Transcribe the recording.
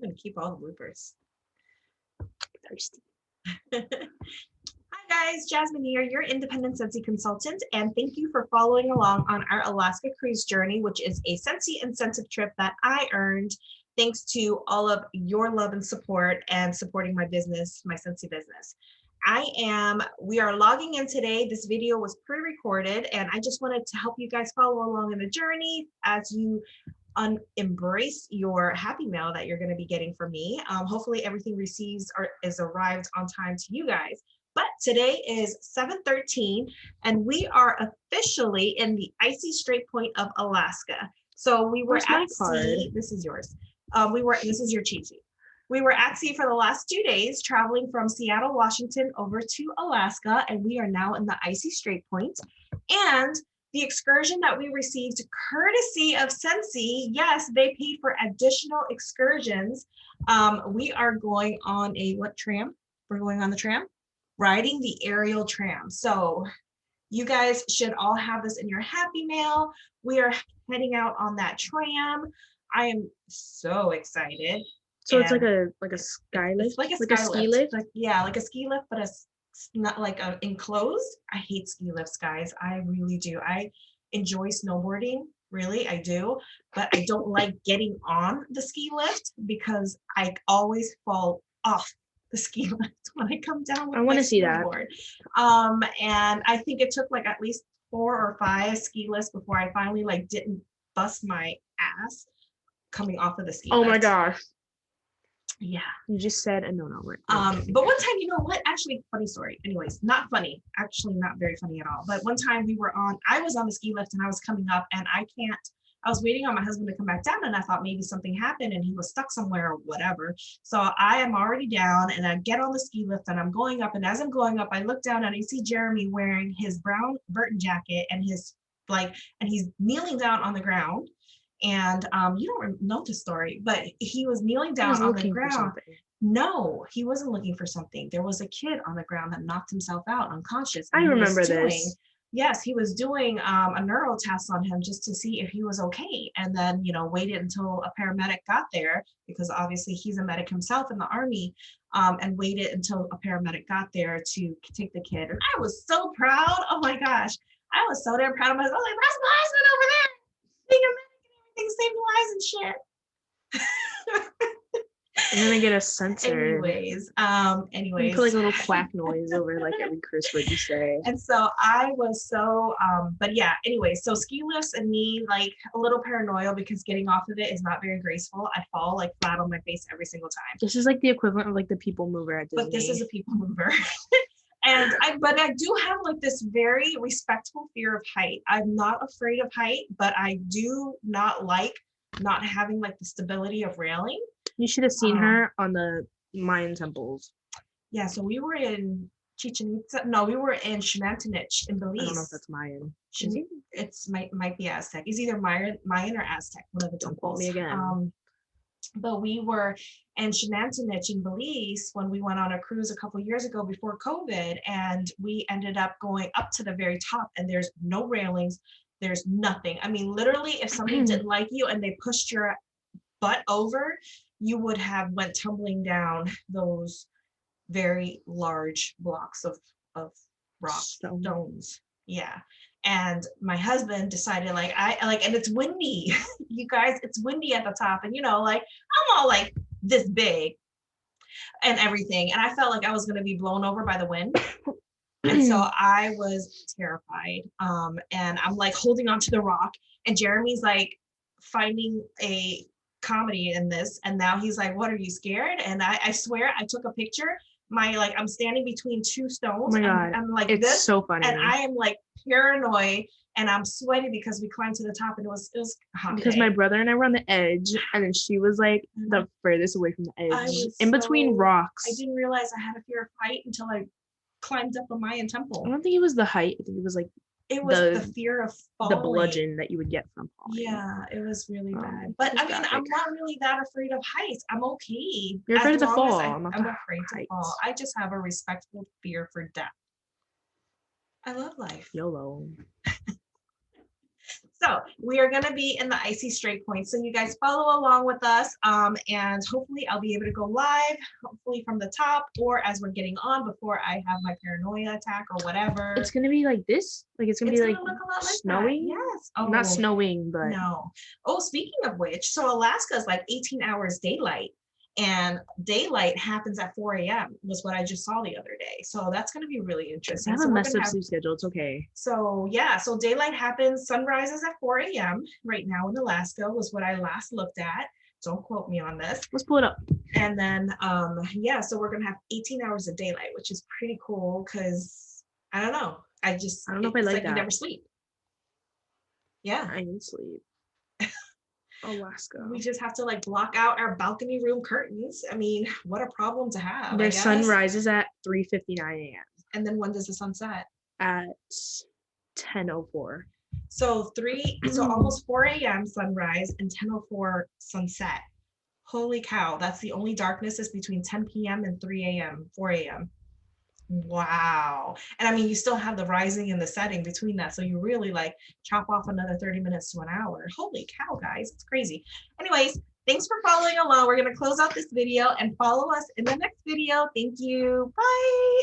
gonna keep all the bloopers. Thirsty. Hi guys, Jasmine here, your independent Scentsy consultant, and thank you for following along on our Alaska cruise journey, which is a Scentsy incentive trip that I earned thanks to all of your love and support and supporting my business, my Scentsy business. We are logging in today. This video was pre-recorded, and I just wanted to help you guys follow along in the journey as you embrace your happy mail that you're going to be getting from me. Hopefully everything receives or is arrived on time to you guys. But today is 7/13 and we are officially in the icy Strait Point of Alaska. So we were at sea. This is yours. This is your cheat sheet. We were at sea for the last 2 days, traveling from Seattle, Washington over to Alaska, and we are now in the icy Strait Point. And the excursion that we received courtesy of Scentsy, yes, they paid for additional excursions. We are going on a what tram? We're going on the tram, riding the aerial tram. So you guys should all have this in your happy mail. We are heading out on that tram. I am so excited. So it's like a sky lift? It's like a ski lift? Like a ski lift, but not like a enclosed. I hate ski lifts, guys. I really do. I enjoy snowboarding, really, I do, but I don't like getting on the ski lift because I always fall off the ski lift when I come down with I want to see snowboard. And I think it took like at least 4 or 5 ski lifts before I finally like didn't bust my ass coming off of the ski lift. Oh my gosh. Yeah. You just said a no. But one time, you know what? Actually, funny story. Anyways, not funny. Actually, not very funny at all. But one time I was on the ski lift and I was coming up and I was waiting on my husband to come back down and I thought maybe something happened and he was stuck somewhere or whatever. So I am already down and I get on the ski lift and I'm going up. And as I'm going up, I look down and I see Jeremy wearing his brown Burton jacket and he's kneeling down on the ground. And you don't know the story, but he was kneeling down on the ground. No, he wasn't looking for something. There was a kid on the ground that knocked himself out unconscious. I remember this. Yes, he was doing a neural test on him just to see if he was okay. And then, waited until a paramedic got there because obviously he's a medic himself in the Army, and waited until a paramedic got there to take the kid. And I was so proud. Oh my gosh. I was so damn proud of myself. I was like, that's my husband over there. Being a medic and saving lives and shit. I'm gonna get a sensor. Anyways, put like a little quack noise over like every curse word you say. And so I was so, but yeah. Anyway, so ski lifts and me like a little paranoia because getting off of it is not very graceful. I fall like flat on my face every single time. This is like the equivalent of like the people mover at Disney. But this is a people mover. But I do have like this very respectful fear of height. I'm not afraid of height, but I do not like not having like the stability of railing. You should have seen her on the Mayan temples. Yeah, so we were in Chichen Itza. No, we were in Shenantinich in Belize. I don't know if that's Mayan. It's might be Aztec. It's either Mayan or Aztec, one of the temples. Don't quote me again. But we were in Shenantinich in Belize when we went on a cruise a couple of years ago before COVID, and we ended up going up to the very top, and there's no railings, there's nothing. I mean, literally, if somebody didn't like you and they pushed your butt over, you would have went tumbling down those very large blocks of rock stones. Yeah. And my husband decided and it's windy. You guys, it's windy at the top. And I'm all like this big and everything. And I felt like I was going to be blown over by the wind. And so I was terrified. And I'm like holding onto the rock and Jeremy's like finding a comedy in this. And now he's like, what, are you scared? And I swear I took a picture. I'm standing between 2 stones. Oh my God. I'm like, it's this, so funny. and I am like paranoid and I'm sweating because we climbed to the top and it was hot. Because my brother and I were on the edge and then she was like the furthest away from the edge in between rocks. I didn't realize I had a fear of height until I climbed up a Mayan temple. I don't think it was the height. I think it was like the fear of falling. The bludgeon that you would get from falling. Yeah, it was really bad. But I mean, I'm not really that afraid of heights. I'm okay. You're afraid to fall. I'm afraid to fall. I just have a respectful fear for death. I love life. YOLO. So we are going to be in the icy straight point. So you guys follow along with us, and hopefully I'll be able to go live, hopefully from the top, or as we're getting on before I have my paranoia attack or whatever. It's gonna be like this. Like it's gonna be like look a lot like snowing. that. Yes. Oh, not snowing, but no. Oh, speaking of which, so Alaska is like 18 hours daylight. And daylight happens at 4 a.m. was what I just saw the other day. So that's going to be really I interesting. have So a we're messed gonna up have, sleep schedule. It's okay. so yeah, so daylight happens, sunrise is at 4 a.m. right now in Alaska was what I last looked at. Don't quote me on this. Let's pull it up. And then yeah, so we're gonna have 18 hours of daylight, which is pretty cool because I don't know. I don't know if I it's like you that. never sleep. Yeah. I can sleep. Alaska. We just have to like block out our balcony room curtains. I mean, what a problem to have. The sun rises at 3:59 a.m. And then when does the sun set? At 10:04. So almost 4 a.m. sunrise and 10:04 sunset. Holy cow, that's the only darkness is between 10 p.m. and 3 a.m., 4 a.m. Wow. And I mean, you still have the rising and the setting between that. So you really like chop off another 30 minutes to an hour. Holy cow, guys, it's crazy. Anyways, thanks for following along. We're going to close out this video and follow us in the next video. Thank you. Bye.